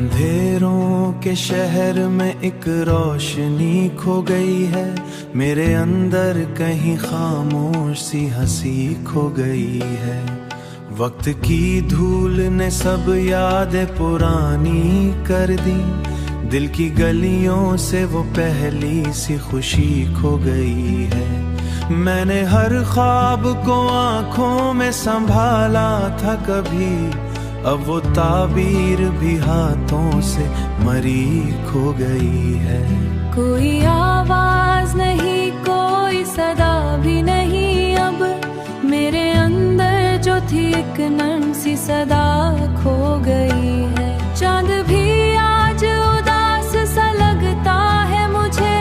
अंधेरों के शहर में एक रोशनी खो गई है, मेरे अंदर कहीं खामोश सी हंसी खो गई है। वक्त की धूल ने सब यादें पुरानी कर दी, दिल की गलियों से वो पहली सी खुशी खो गई है। मैंने हर ख्वाब को आंखों में संभाला था कभी, अब वो ताबीर भी हाथों से मरी खो गई है। कोई आवाज नहीं, कोई सदा भी नहीं, अब मेरे अंदर जो थी एक नर्म सी सदा खो गई है। चांद भी आज उदास सा लगता है मुझे,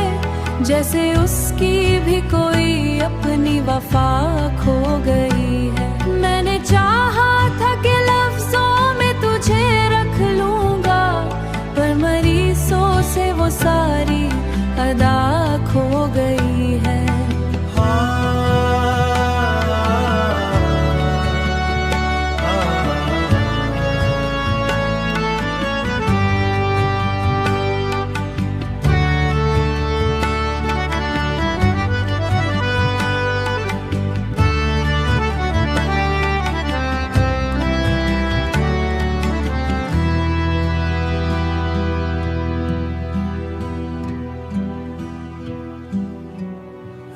जैसे उसकी भी कोई अपनी वफा खो गई है। मैंने चाहा था कि लफ्जों में तुझे रख लूंगा, पर मरीजों से वो सारी अदा खो गई है।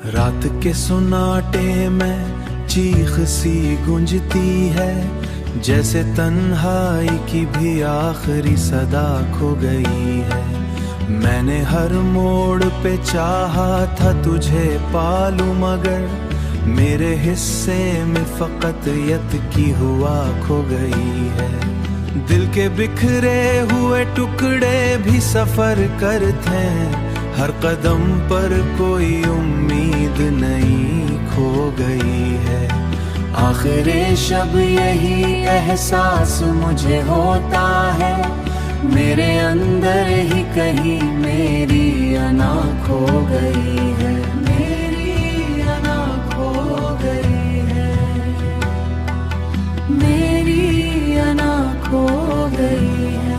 रात के सुनाटे में चीख सी गूंजती है, जैसे तन्हाई की भी आखिरी सदा खो गई है। मैंने हर मोड़ पे चाहा था तुझे पालूं, मगर मेरे हिस्से में फकत यत की हुआ खो गई है। दिल के बिखरे हुए टुकड़े भी सफर करते हैं, हर कदम पर कोई उम्मीद नहीं खो गई है। आखिरी शब यही एहसास मुझे होता है, मेरे अंदर ही कहीं मेरी अना खो गई है। मेरी अना खो गई है, मेरी अना खो गई है।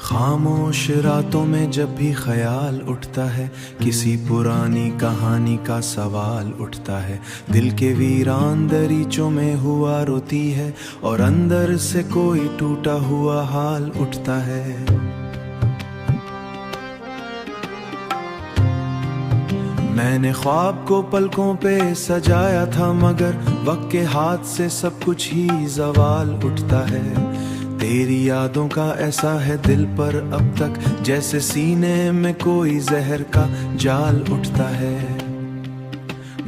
खामोश रातों में जब भी ख्याल उठता है, किसी पुरानी कहानी का सवाल उठता है। दिल के वीरान दरीचों में हुआ रोती है, और अंदर से कोई टूटा हुआ हाल उठता है। मैंने ख्वाब को पलकों पे सजाया था, मगर वक्त के हाथ से सब कुछ ही जवाल उठता है। तेरी यादों का ऐसा है दिल पर अब तक, जैसे सीने में कोई जहर का जाल उठता है।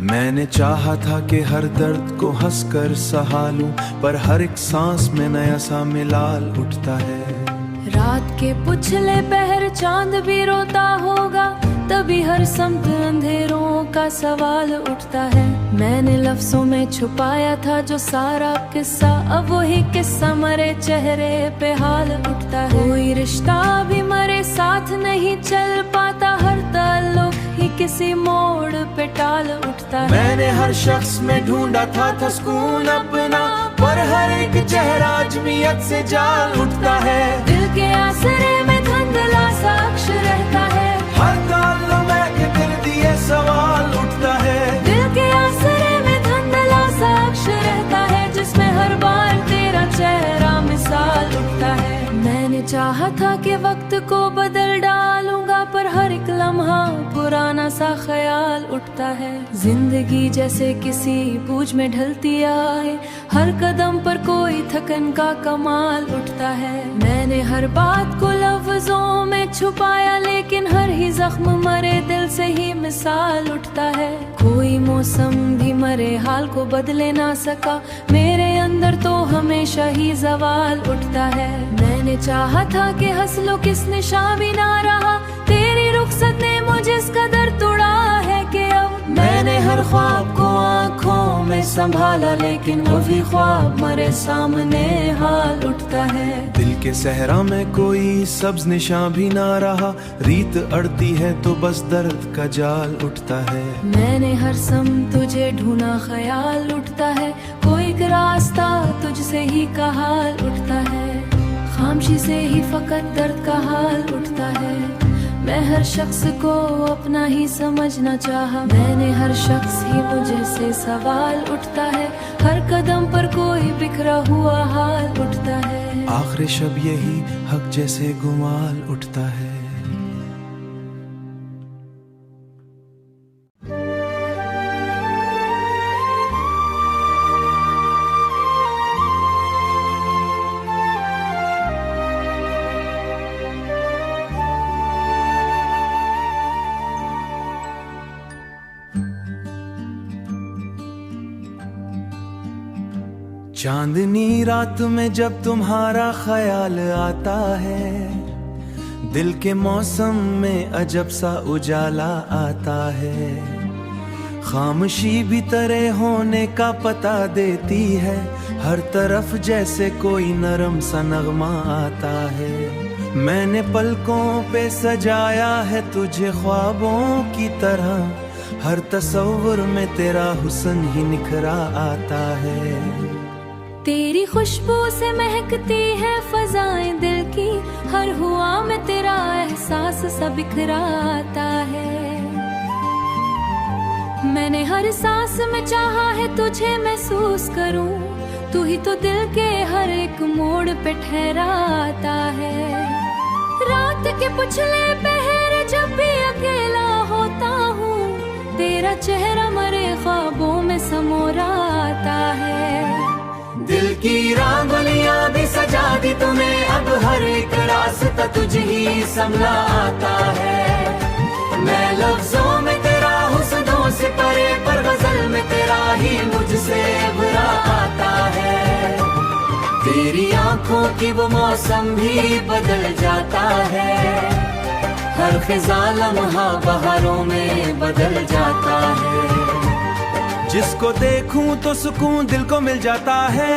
मैंने चाहा था कि हर दर्द को हंसकर सहा लूं, पर हर एक सांस में नया सा मिलाल उठता है। रात के पुछले पहर चांद भी रोता होगा, तभी हर समत अंधेरों का सवाल उठता है। मैंने लफ्जों में छुपाया था जो सारा किस्सा, अब वही किस्सा मरे चेहरे पे हाल उठता है। कोई रिश्ता भी मरे साथ नहीं चल पाता, हर ताल्लुक ही किसी मोड़ पे टाल उठता है। मैंने हर शख्स में ढूंढा था सुकून अपना, पर हर एक चेहरा अजमियत से जाल उठता है। दिल के आसरे में धुंधला सा अक्ष रहता है, हर ताल्लुक में के दिल दिए सवाल उठता है। दिल के आसरे में धुंधला सा अक्ष रहता है, जिसमें हर बार तेरा चेहरा मिसाल उठता है। मैंने चाहा था कि वक्त को बदल डालूंगा, पर हर एक लम्हा पुराना सा ख्याल उठता है। जिंदगी जैसे किसी बूझ में ढलती आए, हर कदम पर कोई थकन का कमाल उठता है। मैंने हर बात को लफ्जों में छुपाया, लेकिन हर ही जख्म मरे दिल से ही मिसाल उठता है। कोई मौसम भी मरे हाल को बदले ना सका, मेरे अंदर तो हमेशा ही जवाल उठता है। मैंने चाहा था कि हंस लो किस निशान भी ना रहा, तेरी रुखसत ने मुझे इस कदर तोड़ा है कि अब मैंने हर ख्वाब को आंखों में में संभाला, लेकिन वही ख्वाब मरे सामने हाल उठता है। दिल के सहरा में कोई सब्ज निशान भी ना रहा, रीत अड़ती है तो बस दर्द का जाल उठता है। मैंने हर सम तुझे ढूंढा, ख्याल उठता है, कोई एक रास्ता तुझसे ही का हाल उठता है। खामोशी से ही फकत दर्द का हाल उठता है। मैं हर शख्स को अपना ही समझना चाहा, मैंने हर शख्स ही मुझे से सवाल उठता है। हर कदम पर कोई बिखरा हुआ हाल उठता है। आखिरी शब यही हक जैसे गुमाल उठता है। चांदनी रात में जब तुम्हारा ख्याल आता है, दिल के मौसम में अजब सा उजाला आता है। खामोशी भी तरह होने का पता देती है, हर तरफ जैसे कोई नरम सा नगमा आता है। मैंने पलकों पे सजाया है तुझे ख्वाबों की तरह, हर तस्वुर में तेरा हुस्न ही निखरा आता है। तेरी खुशबू से महकती है फजाएं दिल की, हर हुआ में तेरा एहसास सा बिखरा आता है। मैंने हर सांस में चाहा है तुझे महसूस करूं, तू ही तो दिल के हर एक मोड़ पे ठहरा आता है। रात के पिछले पहर जब भी अकेला होता हूँ, तेरा चेहरा मरे ख्वाबों में समोरा आता है। दिल की रंगोलियां भी सजा दी तूने, अब हर एक रास्ता तुझे ही संभला आता है। मैं लफ्जों में तेरा हुस्नों से परे, पर गजल में तेरा ही मुझसे भरा आता है। तेरी आंखों की वो मौसम भी बदल जाता है, हर खिज़ा लम्हा बहारों में बदल जाता है। जिसको देखूं तो सुकून दिल को मिल जाता है,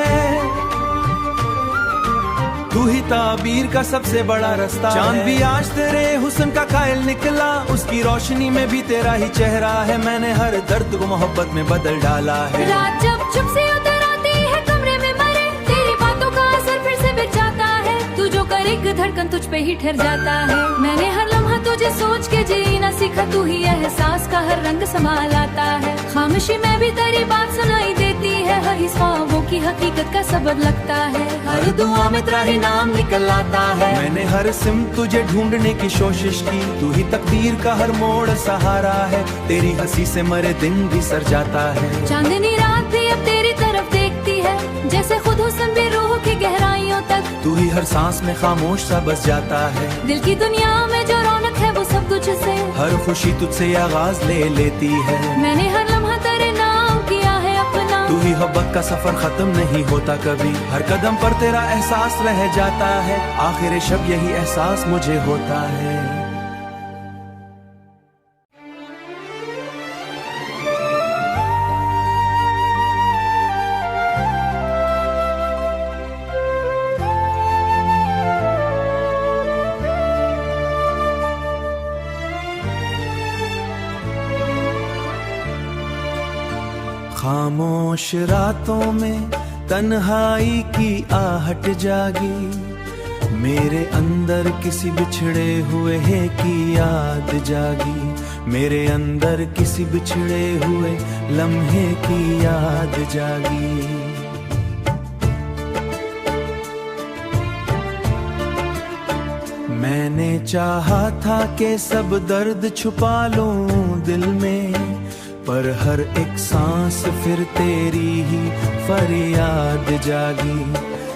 तू ही ताबीर का सबसे बड़ा रास्ता। चांद भी आज तेरे हुस्न का कायल निकला, उसकी रोशनी में भी तेरा ही चेहरा है। मैंने हर दर्द को मोहब्बत में बदल डाला है। रात जब चुप से उतर आती है कमरे में मरे, तेरी बातों का असर फिर से बिछ जाता है। तू जो कर एक धड़कन तुझ पे ही ठहर जाता है। मैंने हर लम्हा तुझे सोच के जीना सीखा, तू ही एहसास का हर रंग संभाल आता है। खामोशी में भी तेरी बात सुनाई देती है, हर इस ख्वाबों की हकीकत का सबक लगता है। हर दुआ में तेरा ही नाम निकल आता है। मैंने हर सिमत तुझे ढूंढने की कोशिश की, तू ही तकदीर का हर मोड़ सहारा है। तेरी हंसी से मरे दिन भी सर जाता है। चांदनी रात भी अब तेरी तरफ देखती है, जैसे खुद हुस्न भी रूह की गहराइयों तक। तू ही हर सांस में खामोश सा बस जाता है। दिल की दुनिया में जो रौनक है वो सब तुझसे, हर खुशी तुझसे आगाज ले लेती है। मैंने हर लम्हा तेरे नाम किया है अपना, तू ही मोहब्बत का सफर खत्म नहीं होता कभी, हर कदम पर तेरा एहसास रह जाता है। आखिर शब यही एहसास मुझे होता है। खामोश रातों में तन्हाई की आहट जागी, मेरे अंदर किसी बिछड़े हुए की याद जागी। मेरे अंदर किसी बिछड़े हुए लम्हे की याद जागी। मैंने चाहा था कि सब दर्द छुपा लूं दिल में, पर हर एक सांस फिर तेरी ही फरियाद जागी।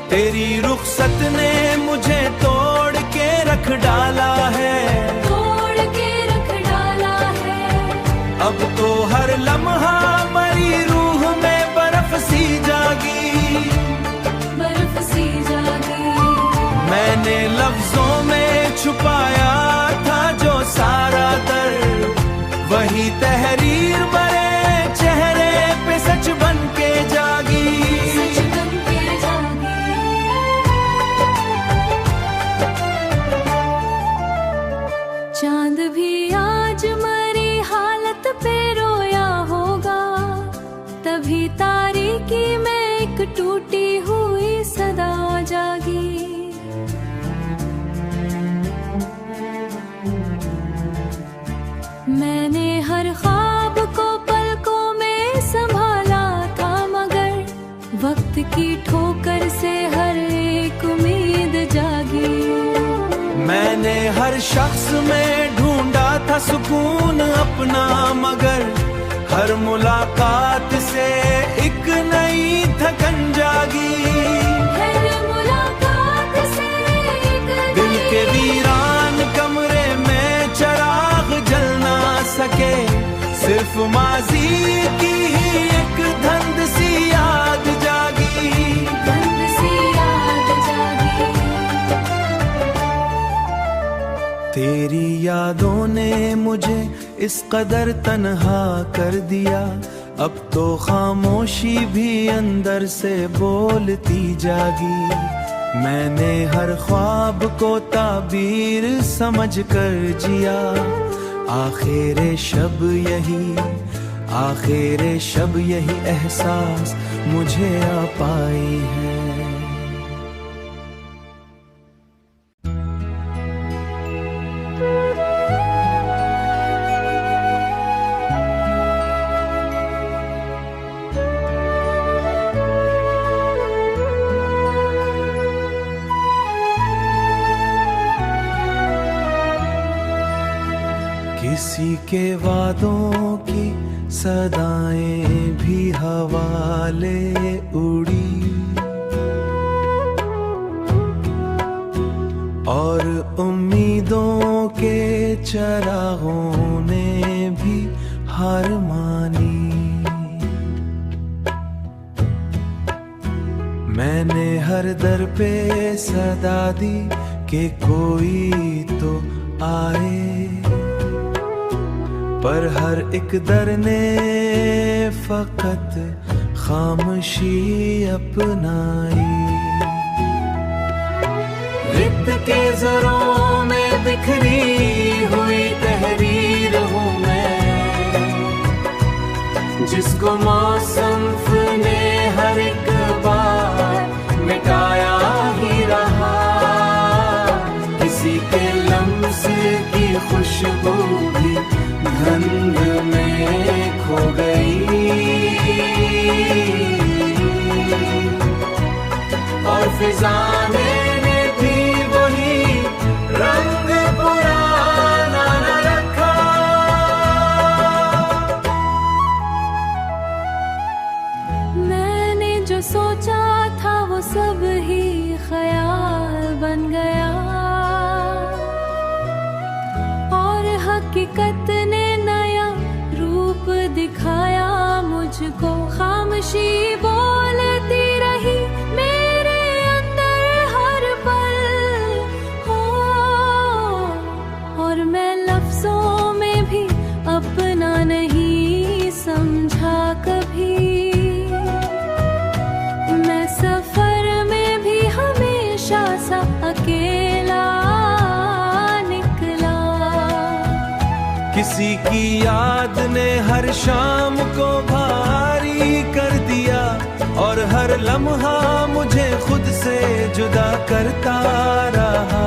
तेरी रुखसत ने मुझे तोड़ के रख डाला है, तोड़ के रख डाला है। अब तो हर लम्हा मरी रूह में बर्फ सी जागी, बर्फ सी जागी। मैंने लफ्जों में छुपाया था जो सारा दर्द, वही तहरीर मरे चेहरे पे सच बन के कभी तारीकी में एक टूटी हुई सदा जागी। मैंने हर ख्वाब को पलकों में संभाला था, मगर वक्त की ठोकर से हर एक उम्मीद जागी। मैंने हर शख्स में ढूंढा था सुकून अपना, मगर हर मुलाकात से एक नई थकन जागी। हर मुलाकात से एक दिल के वीरान कमरे में चराग जल ना सके, सिर्फ माजी की ही एक धंध सी याद जागी। धंध सी याद जागी। तेरी यादों ने मुझे इस कदर तन्हा कर दिया, अब तो खामोशी भी अंदर से बोलती जागी। मैंने हर ख्वाब को ताबीर समझ कर जिया, आखिर शब यही एहसास मुझे आ पाई है। किसी के वादों की सदाएं भी हवाले उड़ी, और उम्मीदों के चरागों ने भी हार मानी। मैंने हर दर पे सदा दी कि कोई तो आए, पर हर एक दर ने फकत खामोशी अपनाई। रित के ज़रों में बिखरी हुई तहरीर हूँ मैं, जिसको मौसम ने हर एक बार मिटाया ही रहा। किसी के लम्स की खुशबू भी गंध में खो गई, और फिजा ने भी वही रंग पुराना न रखा। मैंने जो सोचा था वो सब ही ख्याल बन गया, और हकीकत ने नया रूप दिखाया मुझको। खामोशी बोलती रही मेरे अंदर हर पल हो, और मैं लफ्जों में भी अपना नहीं समझा कभी। मैं सफर में भी हमेशा सा अकेला निकला। किसी की याद ने हर शाम को भारी कर दिया, और हर लम्हा मुझे खुद से जुदा करता रहा।